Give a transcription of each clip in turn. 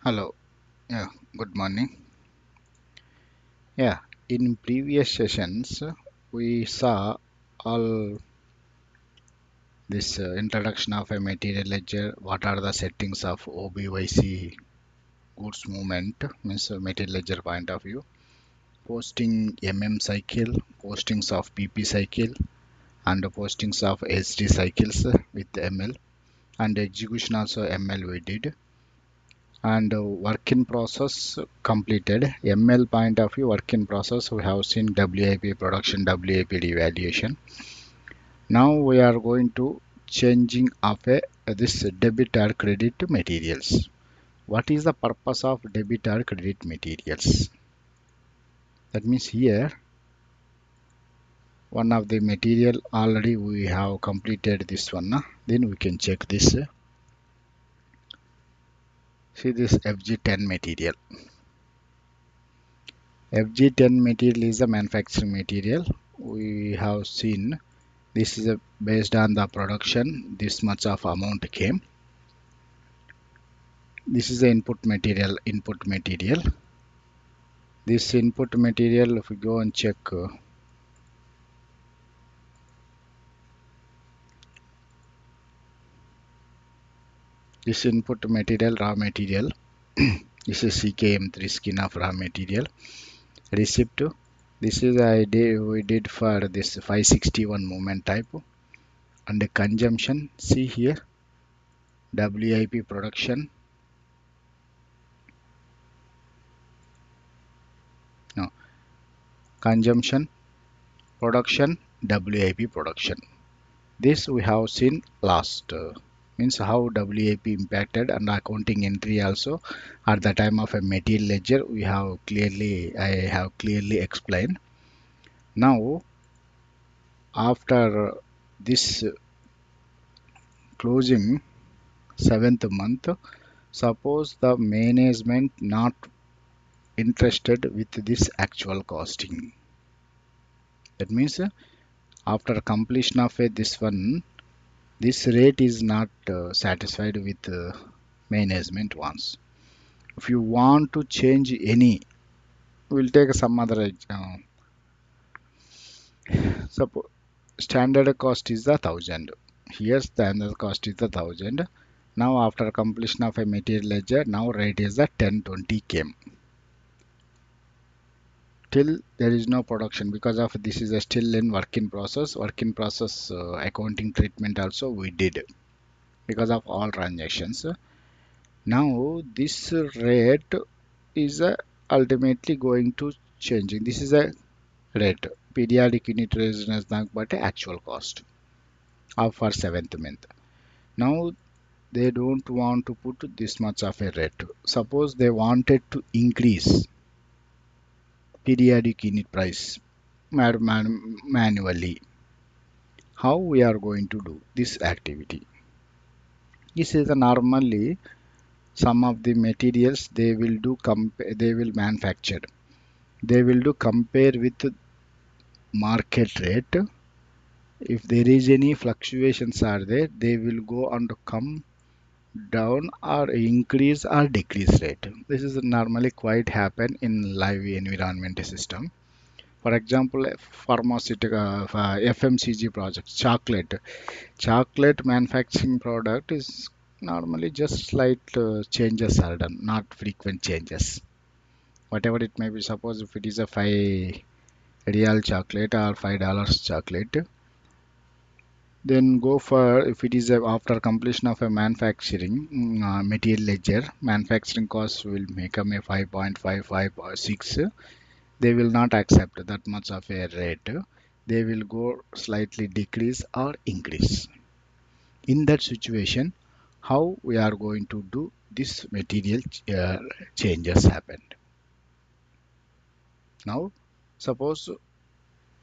Hello. Yeah, good morning. Yeah, in previous sessions, we saw all this introduction of a material ledger. What are the settings of OBYC goods movement, means material ledger point of view, posting cycle, postings of PP cycle, and postings of SD cycles with ML, and execution also ML we did. And work in process completed. ML point of view, work in process, we have seen WIP production, WIP devaluation. Now we are going to changing of this debit or credit materials. What is the purpose of debit or credit materials? That means here one of the material already we have completed this one. Then we can check this. See this FG10 material. FG10 material is a manufacturing material. We have seen this is based on the production. This much of amount came. This is the input material. This input material, if we go and check, this input material, raw material. This is CKM3 skin of raw material. Receipt. This is we did for this 561 movement type. And the consumption, see here, WIP production. No, consumption, production, WIP production. This we have seen last. Means how WIP impacted and accounting entry also at the time of a material ledger I have clearly explained. Now after this closing 7th month, suppose the management not interested with this actual costing. That means after completion of this one, this rate is not satisfied with management wants. If you want to change any, we'll take some other suppose standard cost is the 1000. Here standard cost is the 1000. Now after completion of a material ledger, now rate is the 1020 km. Till there is no production, because of this is a still in work in process. Accounting treatment also we did because of all transactions. Now this rate is ultimately going to changing. This is a rate periodic unit resistance but actual cost of for 7th month. Now they don't want to put this much of a rate. Suppose they wanted to increase periodic unit price manually. How we are going to do this activity? This is normally some of the materials they will do they will manufacture. They will do compare with market rate. If there is any fluctuations are there, they will go and come down or increase or decrease rate. This is normally quite happen in live environment system. For example, pharmaceutical FMCG projects, chocolate manufacturing product is normally just slight changes are done, not frequent changes. Whatever it may be, suppose if it is a 5 real chocolate or $5 chocolate, then go for if it is after completion of a manufacturing material ledger, manufacturing cost will become a 5.55 or 6. They will not accept that much of a rate. They will go slightly decrease or increase. In that situation, how we are going to do this material changes happened. Now suppose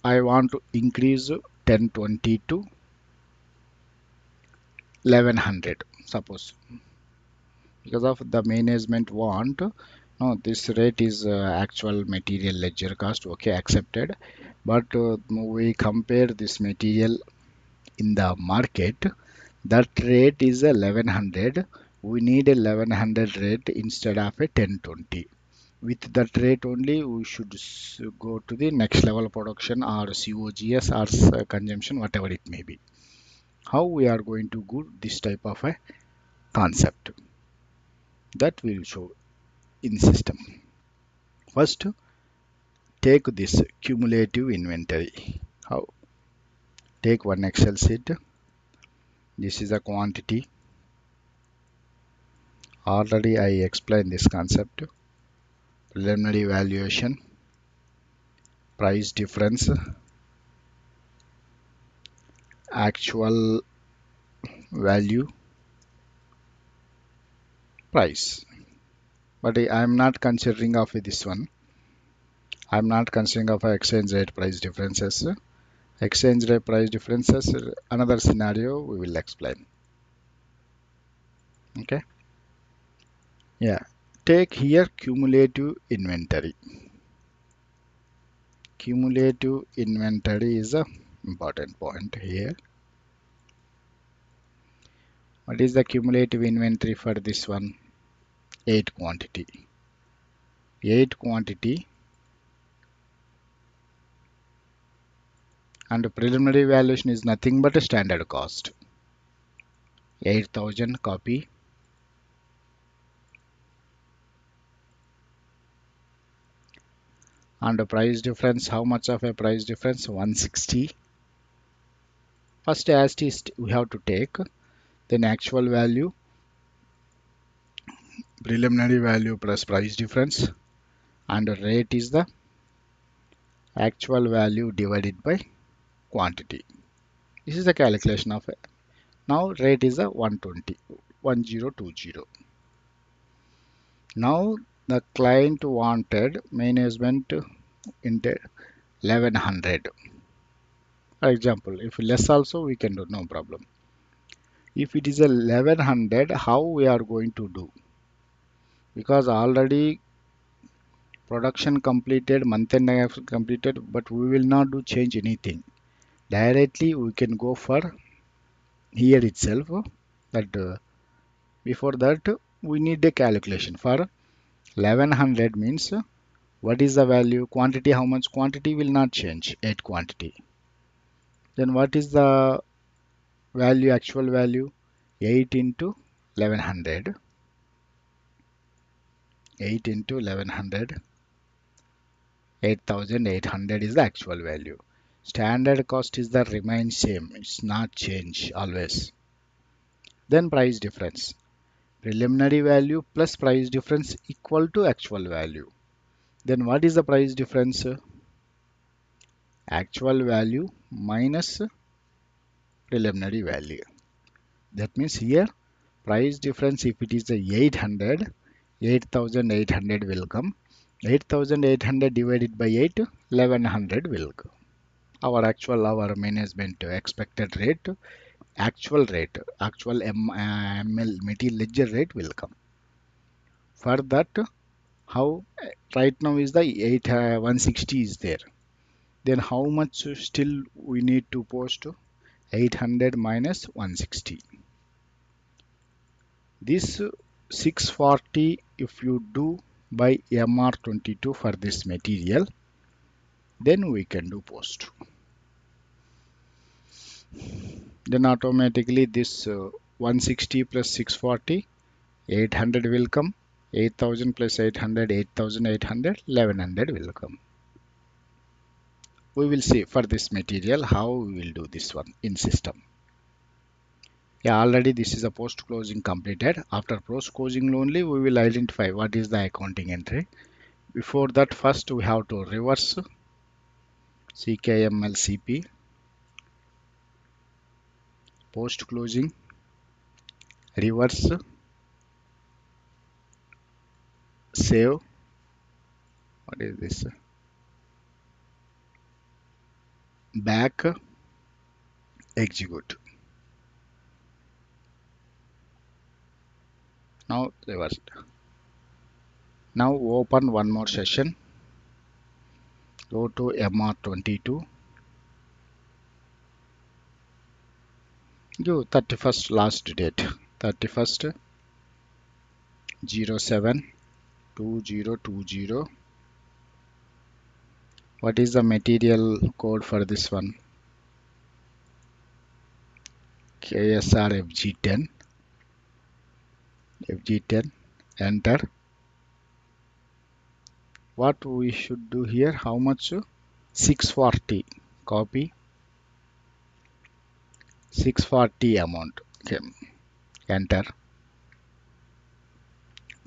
I want to increase 1020 to 1100, suppose, because of the management want. No, this rate is actual material ledger cost. Okay, accepted. But we compare this material in the market. That rate is 1100. we need a 1100 rate instead of a 1020. With that rate only, we should go to the next level production or COGS or consumption, whatever it may be. How we are going to do this type of a concept, that we will show in system. First, take this cumulative inventory. How? Take one Excel sheet. This is a quantity. Already I explained this concept. Preliminary valuation, price difference, actual value, price. But I am not considering of this one. I am not considering of exchange rate price differences. Exchange rate price differences, another scenario we will explain. Okay. Yeah. Take here cumulative inventory. Cumulative inventory is a important point here. What is the cumulative inventory for this one? 8 quantity. 8 quantity, and the preliminary valuation is nothing but a standard cost. 8000 copy. And the price difference, how much of a price difference? 160. First as it is we have to take, then actual value, preliminary value plus price difference, and the rate is the actual value divided by quantity. This is the calculation of it. Now rate is a 120, 1020. Now the client wanted management into 1100. For example, if less also we can do, no problem. If it is a 1100, how we are going to do? Because already production completed, month end have completed, but we will not do change anything. Directly we can go for here itself. That before that we need a calculation for 1100 means what is the value, quantity, how much quantity will not change, 8 quantity. Then what is the value, actual value? 8 into 1100. 8 into 1100. 8800 is the actual value. Standard cost is the remain same. It's not change always. Then price difference. Preliminary value plus price difference equal to actual value. Then what is the price difference? Actual value minus preliminary value. That means here price difference, if it is the 800, 8800 will come. 8800 divided by 8, 1100 will come. Our management expected rate, actual ML material ledger rate will come. For that, how right now is the 160 is there. Then how much still we need to post? 800 minus 160. This 640 if you do by MR22 for this material, then we can do post. Then automatically this 160 plus 640, 800 will come. 8000 plus 800, 8800, 1100 will come. We will see for this material how we will do this one in system. Yeah, already this is a post closing completed. After post closing only we will identify what is the accounting entry. Before that, first we have to reverse CKMLCP, post closing, reverse, save. What is this? Back, execute. Now reverse. Now open one more session. Go to MR22. Give 31st last date. 31st 072020. What is the material code for this one? KSR FG10, enter. What we should do here, how much? 640, copy 640 amount. Okay, enter.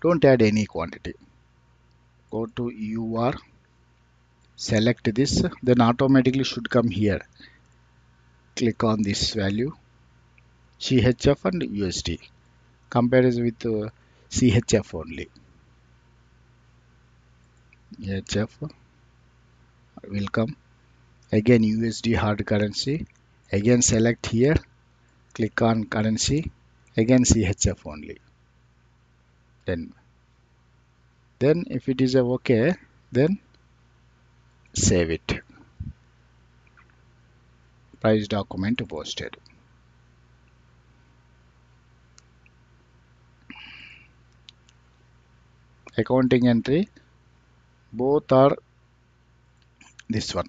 Don't add any quantity. Go to UR, select this, then automatically should come here. Click on this value, CHF and USD. Compare it with CHF only. CHF will come. Again USD hard currency. Again select here. Click on currency. Again CHF only. Then if it is a okay, then save it. Price document posted. Accounting entry, both are this one.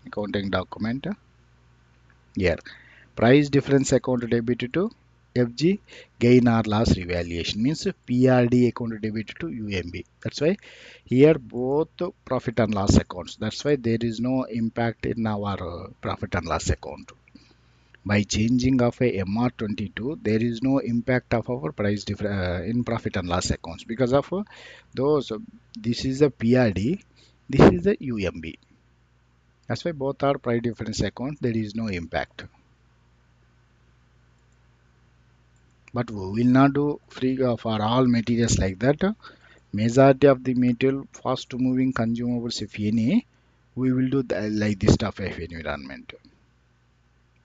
Accounting document here. Price difference account debit to FG, gain or loss revaluation, means PRD account debit to UMB. That's why here both profit and loss accounts. That's why there is no impact in our profit and loss account. By changing of a MR22, there is no impact of our price in profit and loss accounts because of those. This is a PRD, this is a UMB. That's why both are price difference accounts. There is no impact. But we will not do free for all materials like that. Majority of the material fast moving consumables, if any, we will do like this type of environment.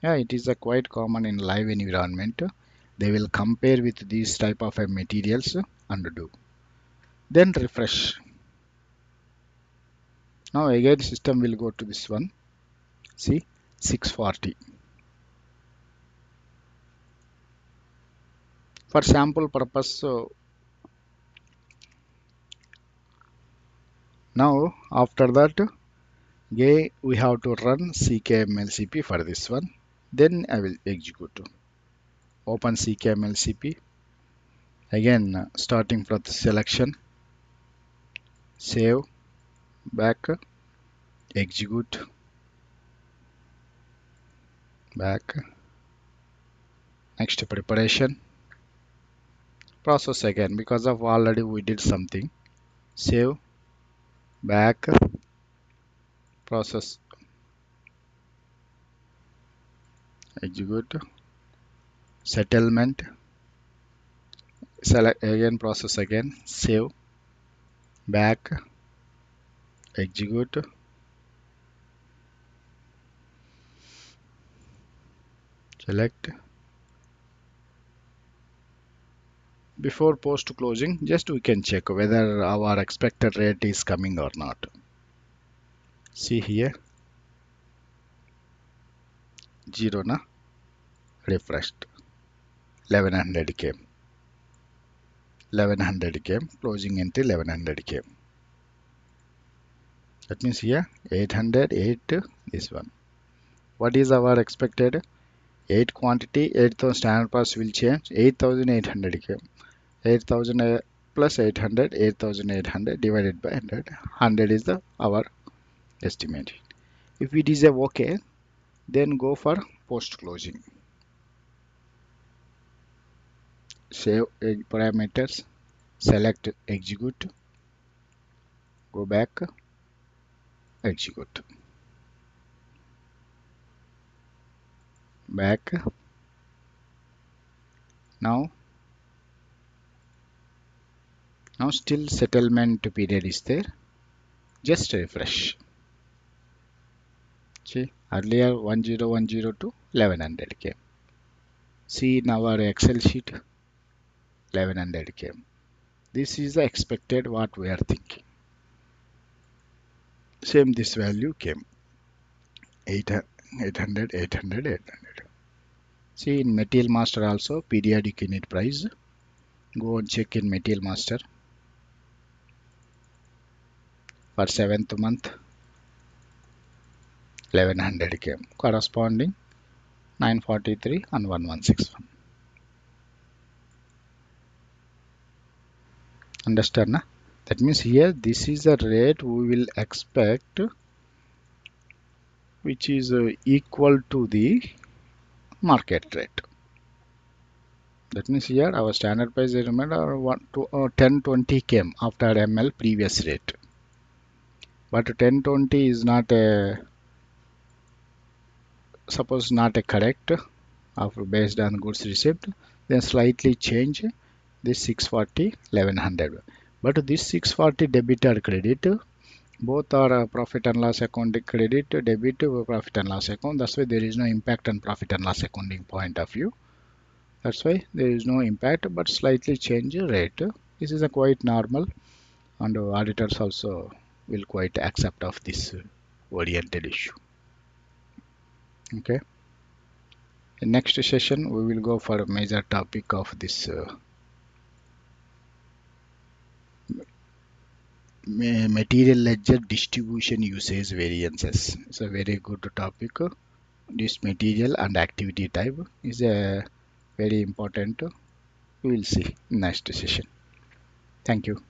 Yeah, it is a quite common in live environment. They will compare with these type of materials and do. Then refresh. Now again system will go to this one. See, 640. For sample purpose, now after that, we have to run CKMLCP for this one. Then I will execute. Open CKMLCP. Again, starting from the selection, save, back, execute, back. Next preparation. Process again because of already we did something. Save, back, process, execute, settlement, select again, process again, save, back, execute, select. Before post closing, just we can check whether our expected rate is coming or not. See here, 0 na, refreshed, 1100 came. 1100 came, closing entry 1100 came. That means here 808, this one. What is our expected? 8 quantity, 8000 standard price will change, 8800 came. 8000 plus 800, 8800 divided by 100. 100 is our estimate. If it is a okay, then go for post closing. Save parameters, select execute, go back, execute, back. Now still settlement period is there. Just refresh. See, earlier 10102 1100 came. See in our Excel sheet 1100 came. This is the expected what we are thinking. Same this value came 800, 800, 800. See in Material Master also periodic unit price Go and check in material master for 7th month 1100 came corresponding 943 and 1161. Understand na? That means here this is the rate we will expect, which is equal to the market rate. That means here our standard price, I remember, 1020 came after ML previous rate, but 1020 is not a, suppose not a correct of based on goods received, then slightly change this 640 1100. But this 640 debit or credit, both are profit and loss account credit, debit, profit and loss account. That's why there is no impact on profit and loss accounting point of view. That's why there is no impact, but slightly change rate. This is a quite normal, and auditors also will quite accept of this oriented issue. Okay. In next session, we will go for a major topic of this material ledger distribution usage variances. It's a very good topic. This material and activity type is a very important. We will see next session. Thank you.